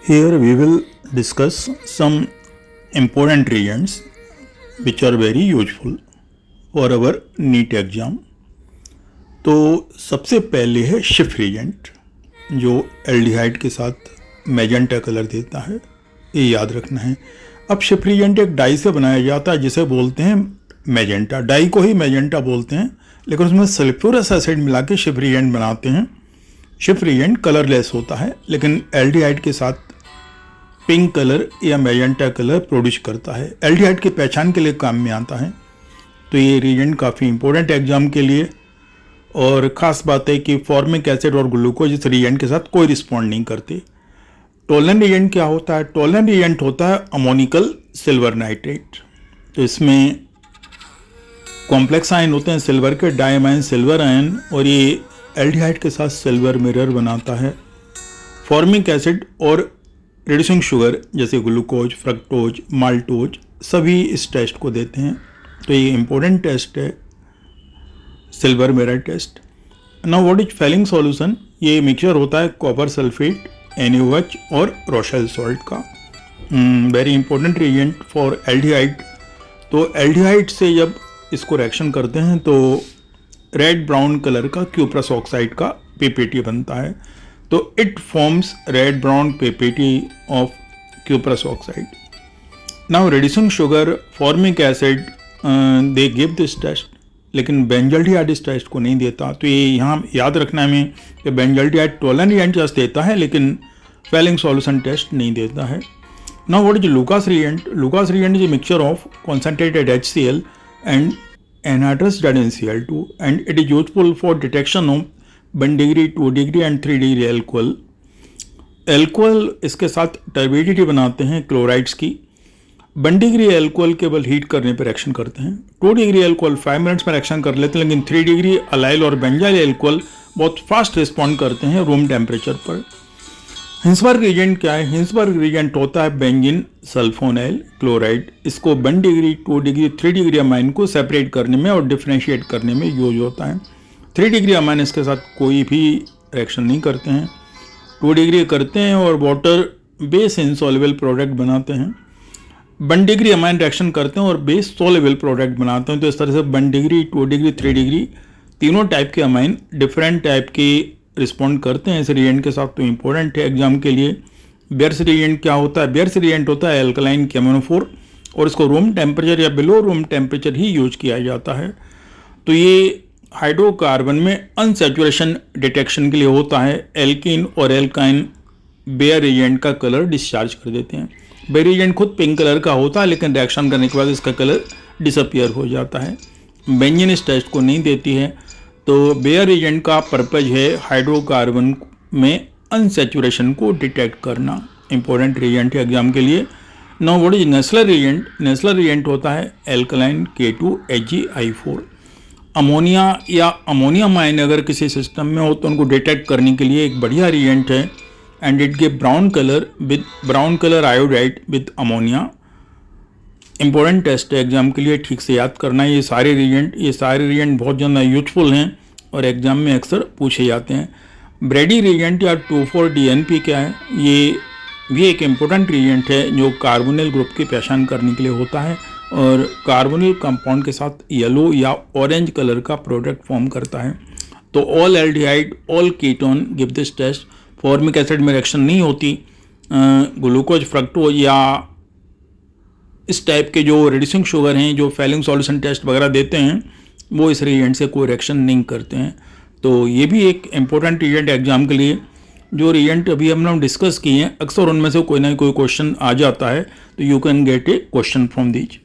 Here we will discuss some important reagents which are very useful for our NEET exam. तो सबसे पहले है shift reagent जो aldehyde के साथ मैजेंटा कलर देता है, ये याद रखना है. अब शिफ्ट रिएजेंट एक डाई से बनाया जाता है जिसे बोलते हैं मैजेंटा. डाई को ही मैजेंटा बोलते हैं, लेकिन उसमें सल्फ्यूरस एसिड मिला के शिफ्ट रिएजेंट बनाते हैं. शिफ्ट रिएजेंट कलरलेस होता है, लेकिन एल्डिहाइड के साथ पिंक कलर या मैजेंटा कलर प्रोड्यूस करता है. एल्डिहाइड की पहचान के लिए काम में आता है. तो ये रिएजेंट काफ़ी इंपॉर्टेंट है एग्जाम के लिए. और ख़ास बात है कि फॉर्मिक एसिड और ग्लूकोज इस रिएजेंट के साथ कोई रिस्पॉन्ड नहीं करते. टोलन रिएजेंट क्या होता है? टोलन रिएजेंट होता है अमोनिकल सिल्वर नाइट्रेट. तो इसमें कॉम्प्लेक्स आयन होते हैं सिल्वर के, डायमाइन सिल्वर आयन, और ये एल्डिहाइड के साथ सिल्वर मिरर बनाता है. फॉर्मिक एसिड और रिड्यूसिंग शुगर जैसे ग्लूकोज, फ्रक्टोज, माल्टोज सभी इस टेस्ट को देते हैं. तो ये इंपॉर्टेंट टेस्ट है, silver mirror test. Now what is Fehling solution? ये मिक्सचर होता है कॉपर सल्फेट, NaOH और रोशेल सॉल्ट का. Very important reagent for aldehyde. तो एल्डिहाइड से जब इसको रिएक्शन करते हैं तो रेड ब्राउन कलर का क्यूप्रस ऑक्साइड का PPT बनता है. तो it forms red brown PPT of cuprous oxide. Now reducing sugar, formic acid they give this test, लेकिन बेंजल्डिहाइड इस टेस्ट को नहीं देता. तो ये यहाँ याद रखना है हमें कि बेंजल्डिहाइड टोलन रिएजेंट टेस्ट देता है, लेकिन फेलिंग सॉल्यूशन टेस्ट नहीं देता है. Now what is Lucas reagent? Lucas reagent is a mixture of concentrated HCl and anhydrous NaCl2, and it is useful for detection of 1 degree, 2 degree and 3 degree alcohol. Alcohol इसके साथ turbidity बनाते हैं chlorides की. 1 degree alcohol केवल heat करने पर reaction करते हैं. 2 डिग्री एल्कोहल 5 मिनट्स में रिएक्शन कर लेते हैं, लेकिन 3 डिग्री अलाइल और बेंजाइल एल्कोहल बहुत फास्ट रिस्पॉन्ड करते हैं रूम टेम्परेचर पर. हिंसबर्ग रिएजेंट क्या है? हिंसबर्ग रिएजेंट होता है बेंजीन सल्फोनाइल क्लोराइड. इसको 1 डिग्री, 2 डिग्री, 3 डिग्री अमाइन को सेपरेट करने में और डिफ्रेंशिएट करने में यूज होता है. 3 डिग्री अमाइन इसके साथ कोई भी रिएक्शन नहीं करते हैं. 2 डिग्री करते हैं और वाटर बेस इनसॉल्युबल प्रोडक्ट बनाते हैं. 1 डिग्री अमाइन रिएक्शन करते हैं और बेस सॉल्युबल प्रोडक्ट बनाते हैं. तो इस तरह से 1 डिग्री, 2 डिग्री, 3 डिग्री तीनों टाइप के अमाइन डिफरेंट टाइप की रिस्पॉन्ड करते हैं इस रिएजेंट के साथ. तो इंपॉर्टेंट है एग्जाम के लिए. बेयर्स रिएजेंट क्या होता है? बेयर्स रिएजेंट होता है एल्कलाइन केमोनोफोर, और इसको रूम टेम्परेचर या बिलो रूम टेम्परेचर ही यूज किया जाता है. तो ये हाइड्रोकार्बन में अनसैचुरेशन डिटेक्शन के लिए होता है. एल्कीन और एल्काइन बेयर रिएजेंट का कलर डिस्चार्ज कर देते हैं. बेयर रिएजेंट खुद पिंक कलर का होता है, लेकिन रिएक्शन करने के बाद इसका कलर डिसअपियर हो जाता है. बेंजीन इस टेस्ट को नहीं देती है. तो बेयर रिएजेंट का पर्पज है हाइड्रोकार्बन में अनसैचुरेशन को डिटेक्ट करना. इंपॉर्टेंट रिएजेंट है एग्जाम के लिए. Now what is Nessler reagent? Nessler reagent होता है एल्कलाइन K2HgI4. अमोनिया या अमोनियम आयन अगर किसी सिस्टम में हो तो उनको डिटेक्ट करने के लिए एक बढ़िया रिएजेंट है. And it give brown colour iodide with ammonia. Important test है एग्जाम के लिए, ठीक से याद करना है. ये सारे रिएजेंट बहुत ज़्यादा यूजफुल हैं और एग्जाम में अक्सर पूछे जाते हैं. ब्रेडी रिएजेंट या 2,4-DNP क्या है? ये भी एक इम्पोर्टेंट रिएजेंट है जो कार्बोनिल ग्रुप की पहचान करने के लिए होता है और कार्बोनिल कंपाउंड के साथ येलो या ऑरेंज कलर का प्रोडक्ट फॉर्म करता है. तो all aldehyde, all ketone give this test. Formic acid में रिएक्शन नहीं होती. ग्लूकोज, फ्रक्टोज या इस टाइप के जो रिड्यूसिंग शुगर हैं जो फेलिंग सॉल्यूशन टेस्ट वगैरह देते हैं, वो इस रिएजेंट से कोई रिएक्शन नहीं करते हैं. तो ये भी एक इम्पोर्टेंट रिएजेंट एग्जाम के लिए. जो रिएजेंट अभी हम लोग डिस्कस किए हैं, अक्सर उनमें से कोई ना कोई क्वेश्चन आ जाता है. तो you can get A question from these.